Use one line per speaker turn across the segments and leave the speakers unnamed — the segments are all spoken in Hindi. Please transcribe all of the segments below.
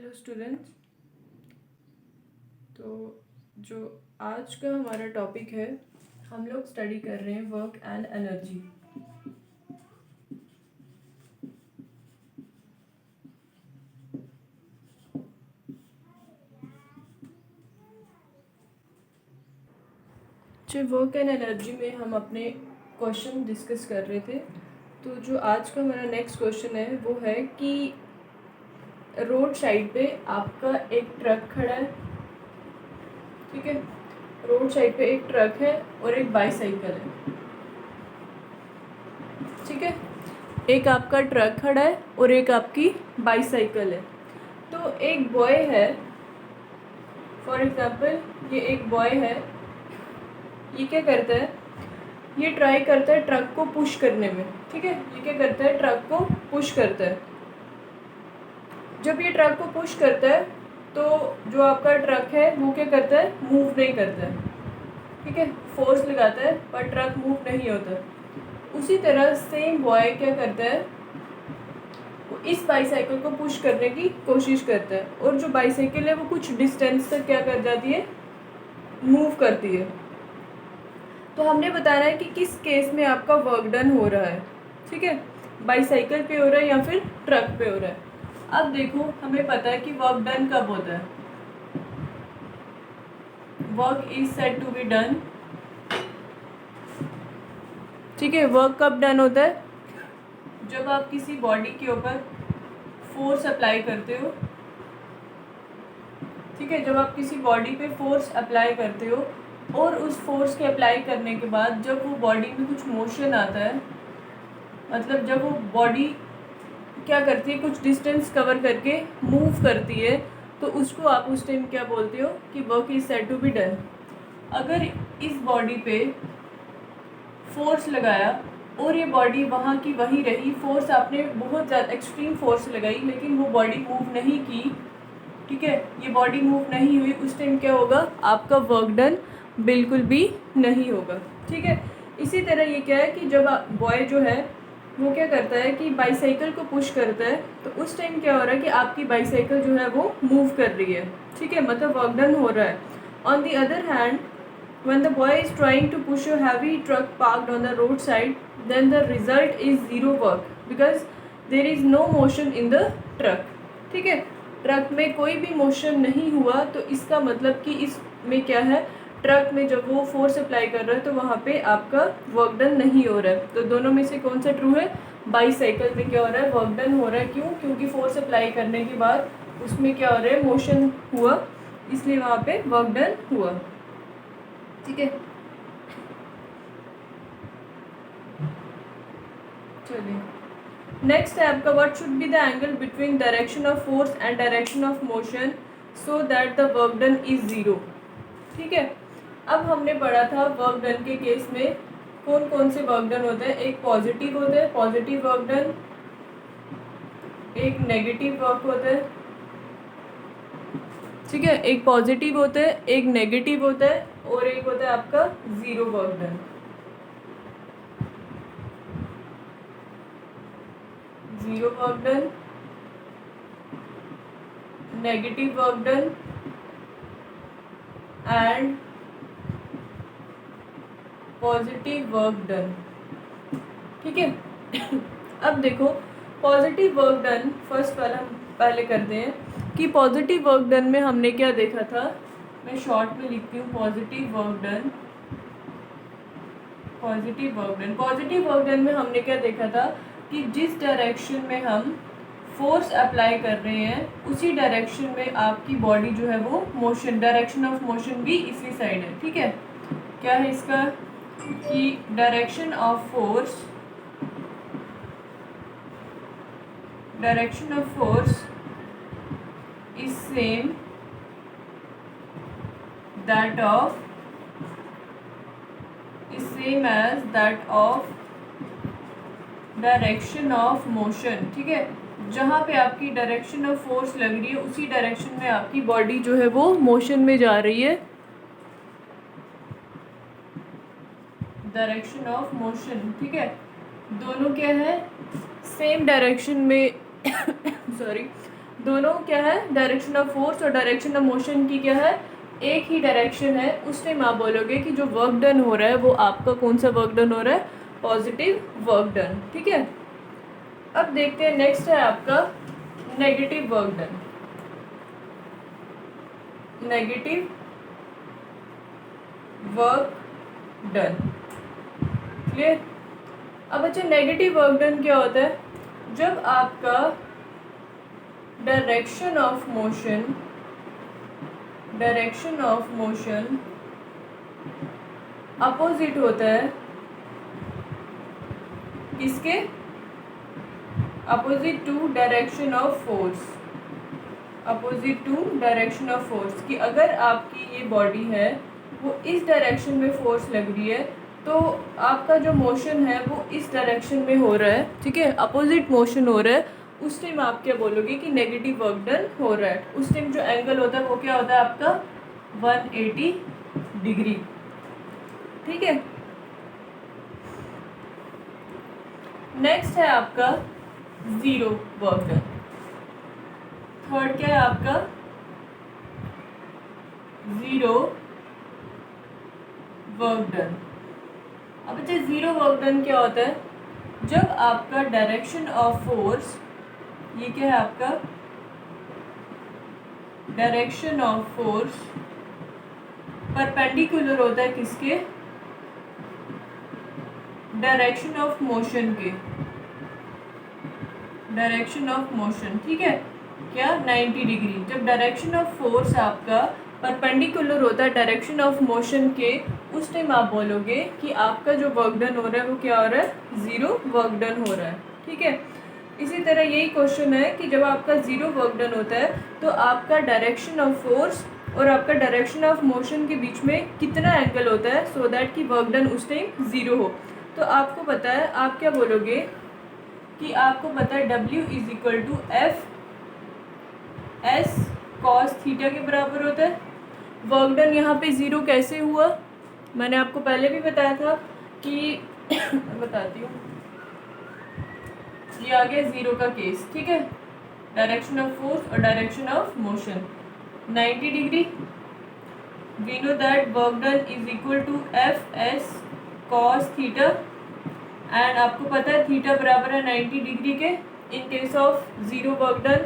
Hello students. तो जो आज का हमारा टॉपिक है, हम लोग स्टडी कर रहे हैं वर्क एंड एनर्जी। जो वर्क एंड एनर्जी में हम अपने क्वेश्चन डिस्कस कर रहे थे, तो जो आज का हमारा नेक्स्ट क्वेश्चन है वो है कि रोड साइड पे आपका एक ट्रक खड़ा है। ठीक है, रोड साइड पे एक ट्रक है और एक बाईसाइकिल है। ठीक है, एक आपका ट्रक खड़ा है और एक आपकी बाईसाइकिल है। तो एक बॉय है, फॉर एग्जाम्पल ये एक बॉय है, ये क्या करता है, ये ट्राई करता है ट्रक को पुश करने में। ठीक है, ये क्या करता है, ट्रक को पुश करता है। जब ये ट्रक को पुश करता है तो जो आपका ट्रक है वो क्या करता है, मूव नहीं करता है। ठीक है, फोर्स लगाता है पर ट्रक मूव नहीं होता। उसी तरह सेम बॉय क्या करता है, वो इस बाईसाइकिल को पुश करने की कोशिश करता है और जो बाईसाइकिल है वो कुछ डिस्टेंस तक क्या कर जाती है, मूव करती है। तो हमने बताना है कि किस केस में आपका वर्क डन हो रहा है। ठीक है, बाईसाइकिल पे हो रहा है या फिर ट्रक पे हो रहा है। अब देखो, हमें पता है कि वर्क डन कब होता है। Work is said to be done. ठीक है, वर्क कब डन होता है, जब आप किसी बॉडी के ऊपर फोर्स अप्लाई करते हो। ठीक है, जब आप किसी बॉडी पे फोर्स अप्लाई करते हो और उस फोर्स के अप्लाई करने के बाद जब वो बॉडी में कुछ मोशन आता है, मतलब जब वो बॉडी क्या करती है, कुछ डिस्टेंस कवर करके मूव करती है, तो उसको आप उस टाइम क्या बोलते हो कि work is said to be done. अगर इस बॉडी पे फोर्स लगाया और ये बॉडी वहाँ की वहीं रही, फोर्स आपने बहुत ज़्यादा एक्सट्रीम फोर्स लगाई लेकिन वो बॉडी मूव नहीं की, ठीक है, ये बॉडी मूव नहीं हुई, उस टाइम क्या होगा, आपका वर्क डन बिल्कुल भी नहीं होगा। ठीक है, इसी तरह ये क्या है कि जब बॉय जो है वो क्या करता है कि बाईसाइकिल को पुश करता है, तो उस टाइम क्या हो रहा है कि आपकी बाईसाइकिल जो है वो मूव कर रही है। ठीक है, मतलब वर्क डन हो रहा है। On the other hand, when the boy is trying to push a heavy truck parked on the roadside, then the result is zero work because there is no motion in the truck. ठीक है, ट्रक में कोई भी मोशन नहीं हुआ, तो इसका मतलब कि इसमें क्या है, ट्रक में जब वो फोर्स अप्लाई कर रहा है तो वहाँ पे आपका वर्क डन नहीं हो रहा है। तो दोनों में से कौन सा ट्रू है, बाईसाइकिल में क्या हो रहा है, वर्क डन हो रहा है। क्यों, क्योंकि फोर्स अप्लाई करने के बाद उसमें क्या हो रहा है, मोशन हुआ, इसलिए वहाँ पे वर्क डन हुआ। ठीक है, चलिए नेक्स्ट है आपका, what should be the angle between direction of force and direction of motion so that the work done is zero. ठीक है, अब हमने पढ़ा था वर्क डन के केस में कौन कौन से वर्क डन होते हैं। एक पॉजिटिव होता है, पॉजिटिव वर्क डन, एक नेगेटिव वर्क होता है। ठीक है, एक पॉजिटिव होता है, एक नेगेटिव होता है और एक होता है आपका zero work done. Zero work done, negative work done and positive work done. ठीक है, अब देखो पॉजिटिव वर्क डन फर्स्ट वाला हम पहले करते हैं कि पॉजिटिव वर्क डन में हमने क्या देखा था। मैं शॉर्ट में लिखती हूँ, positive work done. Positive work done, positive work done में हमने क्या देखा था कि जिस डायरेक्शन में हम फोर्स अप्लाई कर रहे हैं उसी डायरेक्शन में आपकी बॉडी जो है वो मोशन, डायरेक्शन ऑफ मोशन भी इसी साइड है। ठीक है, क्या है इसका कि direction of force, direction of force is same that of, is same as that of direction of motion. ठीक है, जहाँ पे आपकी डायरेक्शन ऑफ फोर्स लग रही है उसी डायरेक्शन में आपकी बॉडी जो है वो मोशन में जा रही है। डायरेक्शन ऑफ मोशन, ठीक है, दोनों क्या है, सेम डायरेक्शन में सॉरी, दोनों क्या है, डायरेक्शन ऑफ फोर्स और डायरेक्शन ऑफ मोशन की क्या है, एक ही डायरेक्शन है, उस टाइम आप बोलोगे कि जो वर्क डन हो रहा है वो आपका कौन सा वर्क डन हो रहा है, पॉजिटिव वर्क डन। ठीक है, अब देखते हैं नेक्स्ट है आपका negative work done. Negative work done, clear. अब अच्छा, नेगेटिव वर्क डन क्या होता है, जब आपका डायरेक्शन ऑफ मोशन अपोजिट होता है किसके, opposite to direction of force, opposite to direction of force, कि अगर आपकी ये बॉडी है वो इस डायरेक्शन में फोर्स लग रही है तो आपका जो मोशन है वो इस डायरेक्शन में हो रहा है, ठीक है, अपोजिट मोशन हो रहा है, उस टाइम आप क्या बोलोगे कि नेगेटिव वर्क डन हो रहा है। उस टाइम जो एंगल होता है वो क्या होता है आपका 180 डिग्री। ठीक है, नेक्स्ट है आपका जीरो वर्क डन। थर्ड क्या है आपका जीरो वर्क डन। अब अच्छा, जीरो वर्क डन क्या होता है, जब आपका डायरेक्शन ऑफ फोर्स, ये क्या है आपका डायरेक्शन ऑफ फोर्स परपेंडिकुलर होता है किसके, डायरेक्शन ऑफ मोशन के, डायरेक्शन ऑफ मोशन। ठीक है, क्या 90 डिग्री। जब डायरेक्शन ऑफ फोर्स आपका परपेंडिकुलर होता है डायरेक्शन ऑफ मोशन के, उस टाइम आप बोलोगे कि आपका जो वर्क डन हो रहा है वो क्या हो रहा है, ज़ीरो वर्क डन हो रहा है। ठीक है, इसी तरह यही क्वेश्चन है कि जब आपका ज़ीरो वर्क डन होता है तो आपका डायरेक्शन ऑफ फोर्स और आपका डायरेक्शन ऑफ मोशन के बीच में कितना एंगल होता है, सो दैट कि वर्क डन उस टाइम ज़ीरो हो। तो आपको पता है, आप क्या बोलोगे कि आपको पता है W is equal to F S cos theta के बराबर होता है। वर्क डन यहाँ पे ज़ीरो कैसे हुआ, मैंने आपको पहले भी बताया था कि बताती हूँ, ये आ गया ज़ीरो का केस। ठीक है, डायरेक्शन ऑफ फोर्स और direction of motion 90 degree, we know that work done is equal to F S cos theta, and आपको पता है थीटा बराबर है 90 डिग्री के। In case of zero work done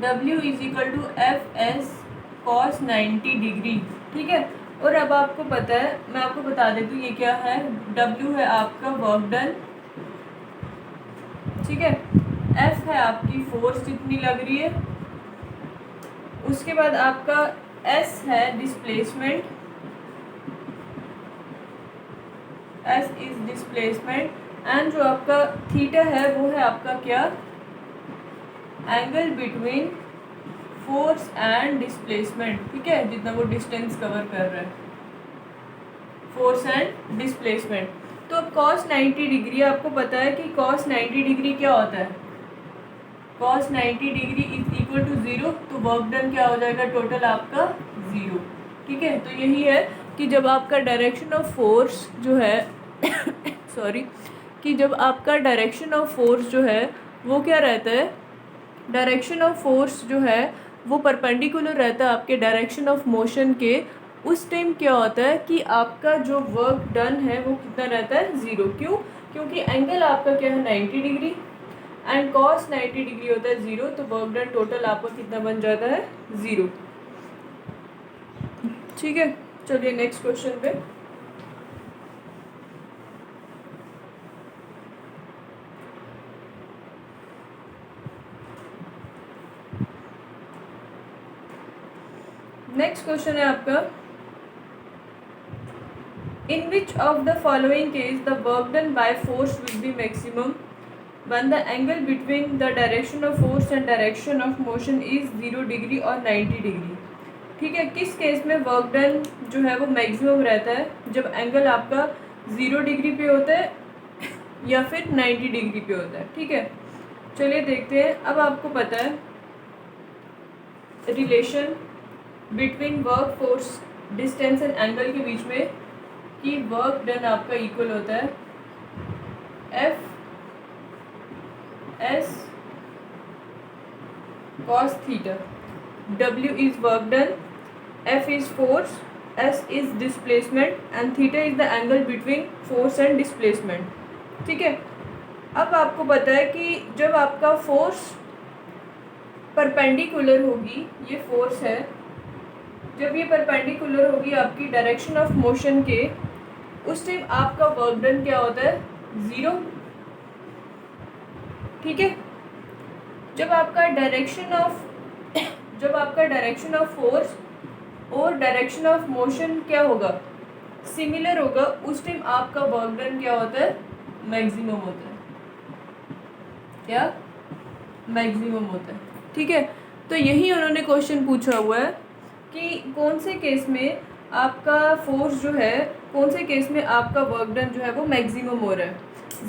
W is equal to F S cos 90 degree. ठीक है, और अब आपको पता है, मैं आपको बता देती हूँ ये क्या है, W है आपका वर्क डन, ठीक है, F है आपकी फोर्स जितनी लग रही है, उसके बाद आपका S है displacement, S is displacement, and जो आपका थीटा है वो है आपका क्या, angle between force and displacement. ठीक है, जितना वो डिस्टेंस कवर कर रहा है, फोर्स एंड डिस्प्लेसमेंट। तो अब cos 90 डिग्री, आपको पता है कि cos 90 डिग्री क्या होता है, cos 90 degree is equal to zero, तो वर्क डन क्या हो जाएगा टोटल आपका ज़ीरो। ठीक है, तो यही है कि जब आपका डायरेक्शन ऑफ फोर्स जो है सॉरी, कि जब आपका डायरेक्शन ऑफ फोर्स जो है वो क्या रहता है, डायरेक्शन ऑफ फोर्स जो है वो परपेंडिकुलर रहता है आपके डायरेक्शन ऑफ मोशन के, उस टाइम क्या होता है कि आपका जो वर्क डन है वो कितना रहता है, ज़ीरो। क्यों, क्योंकि एंगल आपका क्या है 90 डिग्री एंड cos 90 डिग्री होता है ज़ीरो, तो वर्क डन टोटल आपका कितना बन जाता है, ज़ीरो। ठीक है, चलिए नेक्स्ट क्वेश्चन पे। नेक्स्ट क्वेश्चन है आपका, in which of the following case the work done by force will be maximum when the angle between the direction of force and direction of motion is 0 degree और 90 डिग्री। ठीक है, किस केस में वर्क डन जो है वो मैक्सिमम रहता है, जब एंगल आपका 0 डिग्री पे होता है या फिर 90 डिग्री पे होता है। ठीक है, चलिए देखते हैं। अब आपको पता है relation between work force distance and angle के बीच में, कि वर्क डन आपका इक्वल होता है F S cos theta. W is work done, F is force, S is displacement and theta is the angle between force and displacement. ठीक है. अब आपको पता है कि जब आपका फोर्स परपेंडिकुलर होगी, ये फोर्स है, जब ये परपेंडिकुलर होगी आपकी डायरेक्शन ऑफ मोशन के, उस टाइम आपका वर्क डन क्या होता है? ज़ीरो. ठीक है. जब आपका डायरेक्शन ऑफ फोर्स और डायरेक्शन ऑफ मोशन क्या होगा? सिमिलर होगा. उस टाइम आपका वर्क डन क्या होता है? मैक्सिमम होता है. क्या? मैक्सिमम होता है. ठीक है. तो यही उन्होंने क्वेश्चन पूछा हुआ है कि कौन से केस में आपका फोर्स जो है, कौन से केस में आपका वर्क डन जो है वो मैक्सिमम हो रहा है,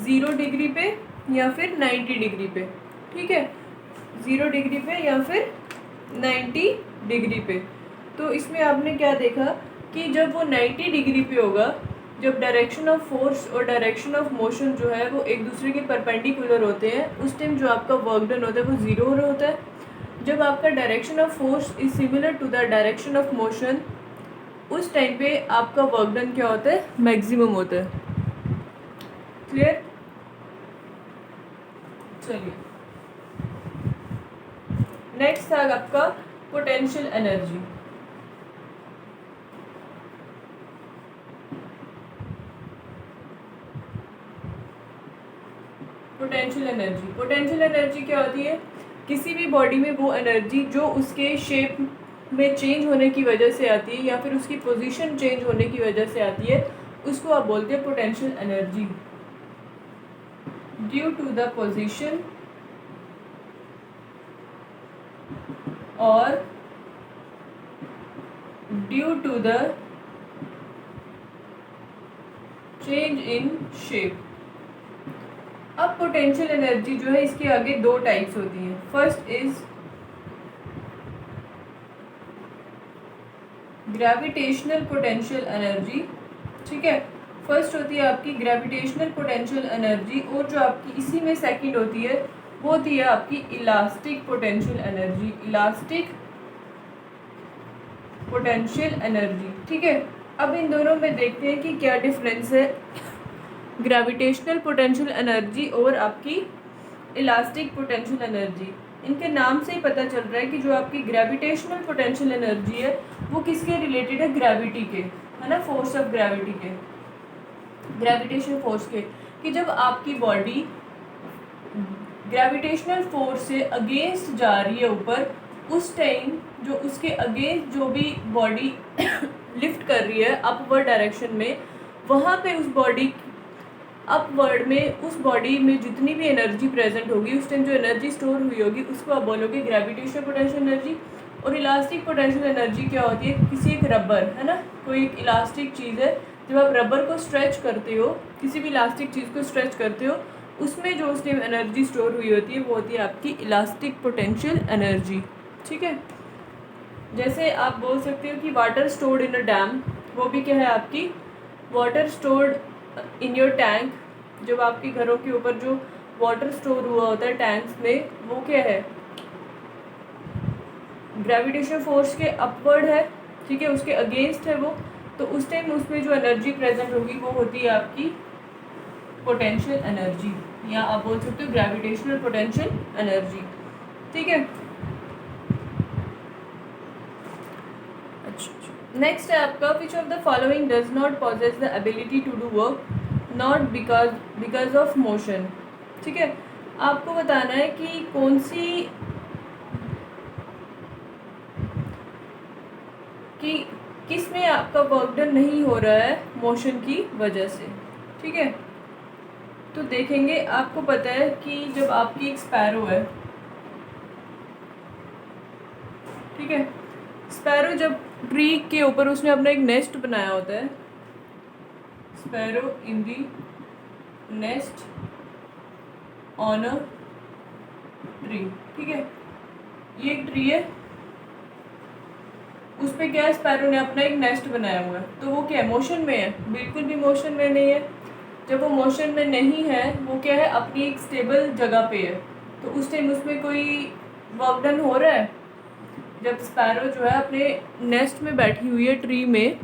0 डिग्री पे या फिर 90 डिग्री पे. ठीक है. 0 डिग्री पे या फिर 90 डिग्री पे. तो इसमें आपने क्या देखा कि जब वो 90 डिग्री पे होगा, जब डायरेक्शन ऑफ फोर्स और डायरेक्शन ऑफ मोशन जो है वो एक दूसरे के परपेंडिकुलर होते हैं, उस टाइम जो आपका वर्क डन होता है वो 0 हो रहा होता है. जब आपका direction of force is similar to the direction of motion, उस टाइम पे आपका वर्क डन क्या होता है? मैक्सिमम होता है. क्लियर? चलिए, नेक्स्ट था आपका पोटेंशियल एनर्जी. पोटेंशियल एनर्जी क्या होती है? किसी भी बॉडी में वो एनर्जी जो उसके शेप में चेंज होने की वजह से आती है या फिर उसकी पोजीशन चेंज होने की वजह से आती है, उसको आप बोलते हैं potential energy. Due to the position और due to the change in shape. अब पोटेंशियल एनर्जी जो है इसके आगे दो टाइप्स होती हैं. First is gravitational potential energy. ठीक है. फर्स्ट होती है आपकी ग्रेविटेशनल पोटेंशियल एनर्जी, और जो आपकी इसी में सेकंड होती है वो होती है आपकी elastic potential energy. Elastic potential energy. ठीक है. अब इन दोनों में देखते हैं कि क्या डिफरेंस है ग्रेविटेशनल पोटेंशियल एनर्जी और आपकी इलास्टिक पोटेंशियल एनर्जी. इनके नाम से ही पता चल रहा है कि जो आपकी ग्रेविटेशनल पोटेंशियल एनर्जी है वो किसके रिलेटेड है? ग्रेविटी के, है ना, फोर्स ऑफ ग्रेविटी के, ग्रेविटेशन फोर्स के. कि जब आपकी बॉडी ग्रेविटेशनल फोर्स से अगेंस्ट जा रही है ऊपर, उस टाइम जो उसके अगेंस्ट जो भी बॉडी लिफ्ट कर रही है अपवर्ड डायरेक्शन में, वहाँ पे उस बॉडी अपवर्ड में उस बॉडी में जितनी भी एनर्जी प्रेजेंट होगी, उस टाइम जो एनर्जी स्टोर हुई होगी उसको आप बोलोगे ग्रेविटेशनल पोटेंशियल एनर्जी. और इलास्टिक पोटेंशियल एनर्जी क्या होती है? किसी एक रबर, है ना, कोई एक इलास्टिक चीज़ है, जब आप रबर को स्ट्रेच करते हो, किसी भी इलास्टिक चीज़ को स्ट्रेच करते हो, उसमें जो उस टाइम एनर्जी स्टोर हुई होती है वो होती है आपकी इलास्टिक पोटेंशियल एनर्जी. ठीक है. जैसे आप बोल सकते हो कि water stored in a dam, वो भी क्या है? आपकी water stored in your tank. जब आपके घरों के ऊपर जो वाटर स्टोर हुआ होता है टैंक्स में, वो क्या है? ग्रेविटेशन फोर्स के अपवर्ड है. ठीक है. उसके अगेंस्ट है वो. तो उस टाइम उसमें जो एनर्जी प्रेजेंट होगी वो होती है आपकी पोटेंशियल एनर्जी, या आप बोल सकते हो ग्रेविटेशनल पोटेंशियल एनर्जी. ठीक है. नेक्स्ट है आपका which of the following does not possess the ability to do work not because of motion. ठीक है. आपको बताना है कि कौन सी, कि किस में आपका वर्क डन नहीं हो रहा है मोशन की वजह से. ठीक है. तो देखेंगे, आपको पता है कि जब आपकी एक स्पैरो है, ठीक है, स्पैरो जब ट्री के ऊपर उसने अपना एक नेस्ट बनाया होता है, sparrow in the nest on a tree. ठीक है. ये एक ट्री है, उस पर क्या है? स्पैरो ने अपना एक नेस्ट बनाया हुआ है. तो वो क्या है? मोशन में है? बिल्कुल भी मोशन में नहीं है. जब वो मोशन में नहीं है, वो क्या है? अपनी एक स्टेबल जगह पे है. तो उस टाइम उसमें कोई वर्क डन हो रहा है। जब स्पैरो जो है अपने नेस्ट में बैठी हुई है ट्री में,